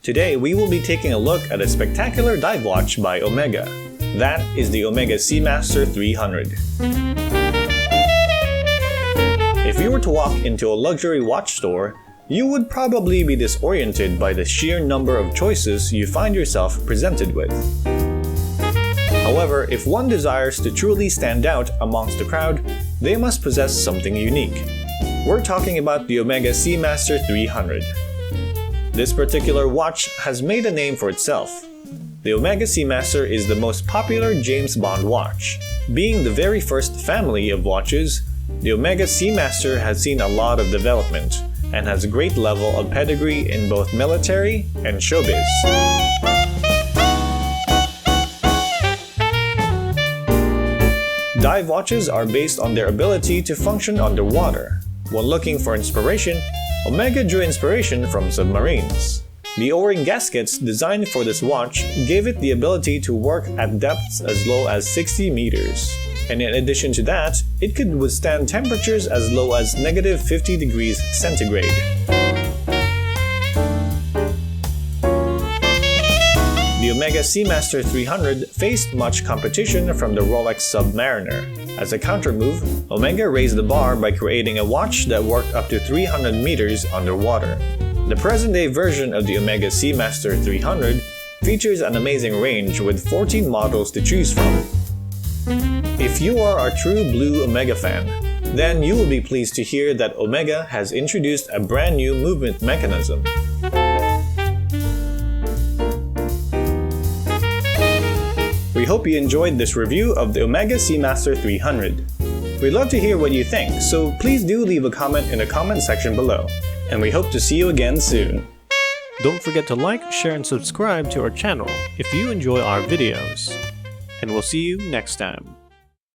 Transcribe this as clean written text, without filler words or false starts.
Today we will be taking a look at a spectacular dive watch by Omega. That is the Omega Seamaster 300. If you were to walk into a luxury watch store, you would probably be disoriented by the sheer number of choices you find yourself presented with. However, if one desires to truly stand out amongst the crowd, they must possess something unique. We're talking about the Omega Seamaster 300. This particular watch has made a name for itself. The Omega Seamaster is the most popular James Bond watch. Being the very first family of watches, the Omega Seamaster has seen a lot of development and has a great level of pedigree in both military and showbiz. Dive watches are based on their ability to function underwater. When looking for inspiration, Omega drew inspiration from submarines. The O-ring gaskets designed for this watch gave it the ability to work at depths as low as 60 meters. And in addition to that, it could withstand temperatures as low as -50 degrees centigrade. The Omega Seamaster 300 faced much competition from the Rolex Submariner. As a counter-move, Omega raised the bar by creating a watch that worked up to 300 meters underwater. The present-day version of the Omega Seamaster 300 features an amazing range with 14 models to choose from. If you are a true blue Omega fan, then you will be pleased to hear that Omega has introduced a brand new movement mechanism. We hope you enjoyed this review of the Omega Seamaster 300. We'd love to hear what you think, so please do leave a comment in the comment section below. And we hope to see you again soon. Don't forget to like, share, and subscribe to our channel if you enjoy our videos. And we'll see you next time.